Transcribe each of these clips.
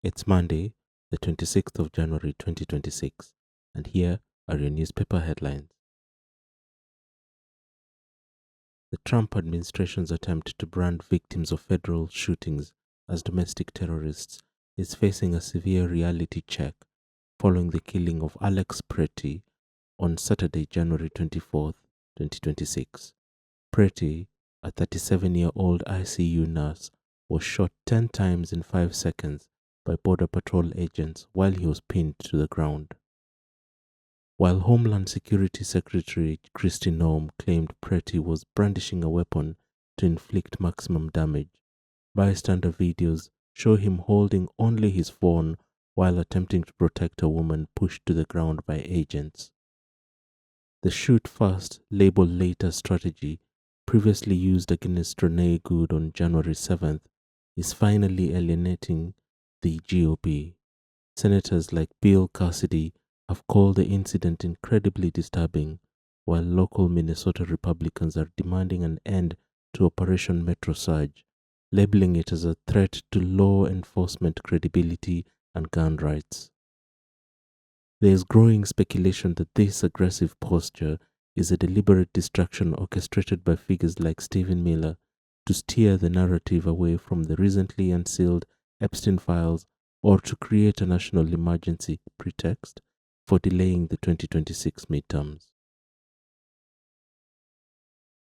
It's Monday, the 26th of January 2026, and here are your newspaper headlines. The Trump administration's attempt to brand victims of federal shootings as domestic terrorists is facing a severe reality check following the killing of Alex Pretti on Saturday, January 24th, 2026. Pretti, a 37-year-old ICU nurse, was shot 10 times in 5 seconds by Border Patrol agents while he was pinned to the ground. While Homeland Security Secretary Kristi Noem claimed Pretti was brandishing a weapon to inflict maximum damage, bystander videos show him holding only his phone while attempting to protect a woman pushed to the ground by agents. The shoot first, labeled later strategy, previously used against Renee Good on January 7th, is finally alienating the GOP. Senators like Bill Cassidy have called the incident incredibly disturbing, while local Minnesota Republicans are demanding an end to Operation Metro Surge, labeling it as a threat to law enforcement credibility and gun rights. There is growing speculation that this aggressive posture is a deliberate distraction orchestrated by figures like Stephen Miller to steer the narrative away from the recently unsealed Epstein files or to create a national emergency pretext for delaying the 2026 midterms.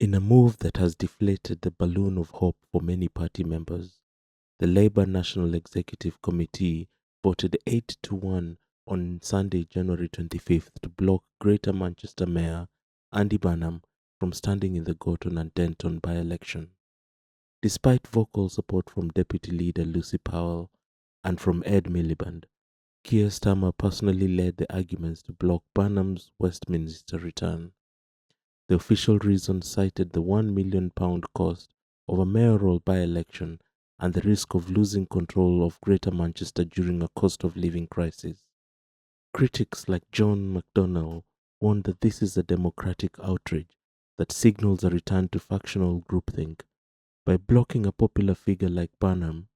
In a move that has deflated the balloon of hope for many party members, the Labour National Executive Committee voted 8-1 on Sunday, January 25th, to block Greater Manchester Mayor Andy Burnham from standing in the Gorton and Denton by-election. Despite vocal support from Deputy Leader Lucy Powell and from Ed Miliband, Keir Starmer personally led the arguments to block Burnham's Westminster return. The official reason cited the £1 million cost of a mayoral by-election and the risk of losing control of Greater Manchester during a cost of living crisis. Critics like John McDonnell warn that this is a democratic outrage that signals a return to factional groupthink. By blocking a popular figure like Burnham,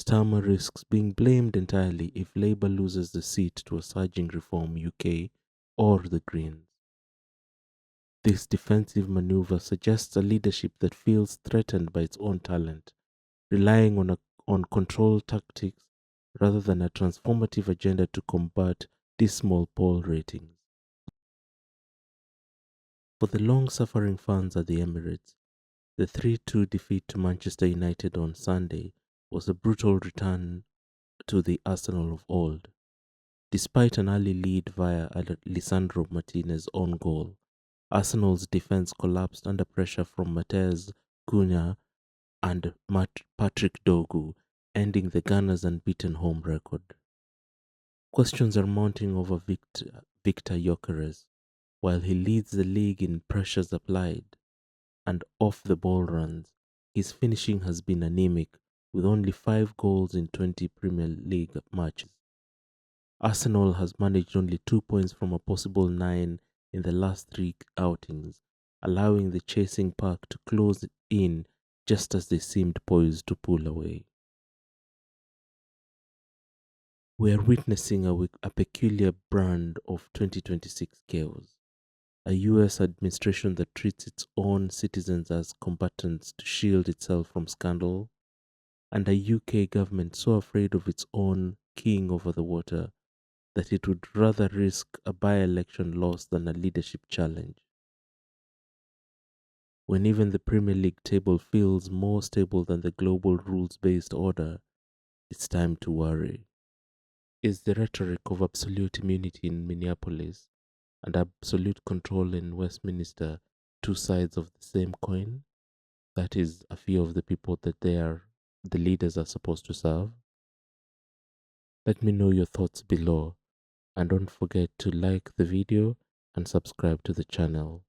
Starmer risks being blamed entirely if Labour loses the seat to a surging Reform UK or the Greens. This defensive maneuver suggests a leadership that feels threatened by its own talent, relying on control tactics rather than a transformative agenda to combat dismal poll ratings. For the long-suffering fans at the Emirates, the 3-2 defeat to Manchester United on Sunday was a brutal return to the Arsenal of old. Despite an early lead via Lisandro Martinez's own goal, Arsenal's defense collapsed under pressure from Matheus Cunha and Patrick Dogu, ending the Gunners' unbeaten home record. Questions are mounting over Victor Gyökeres. While he leads the league in pressures applied and off-the-ball runs, his finishing has been anemic, with only 5 goals in 20 Premier League matches. Arsenal has managed only 2 points from a possible 9 in the last 3 outings, allowing the chasing pack to close in just as they seemed poised to pull away. We are witnessing a peculiar brand of 2026 chaos. A US administration that treats its own citizens as combatants to shield itself from scandal, and a UK government so afraid of its own king over the water that it would rather risk a by-election loss than a leadership challenge. When even the Premier League table feels more stable than the global rules-based order, it's time to worry. Is the rhetoric of absolute immunity in Minneapolis and absolute control in Westminster two sides of the same coin? That is a few of the people that the leaders are supposed to serve. Let me know your thoughts below, and don't forget to like the video and subscribe to the channel.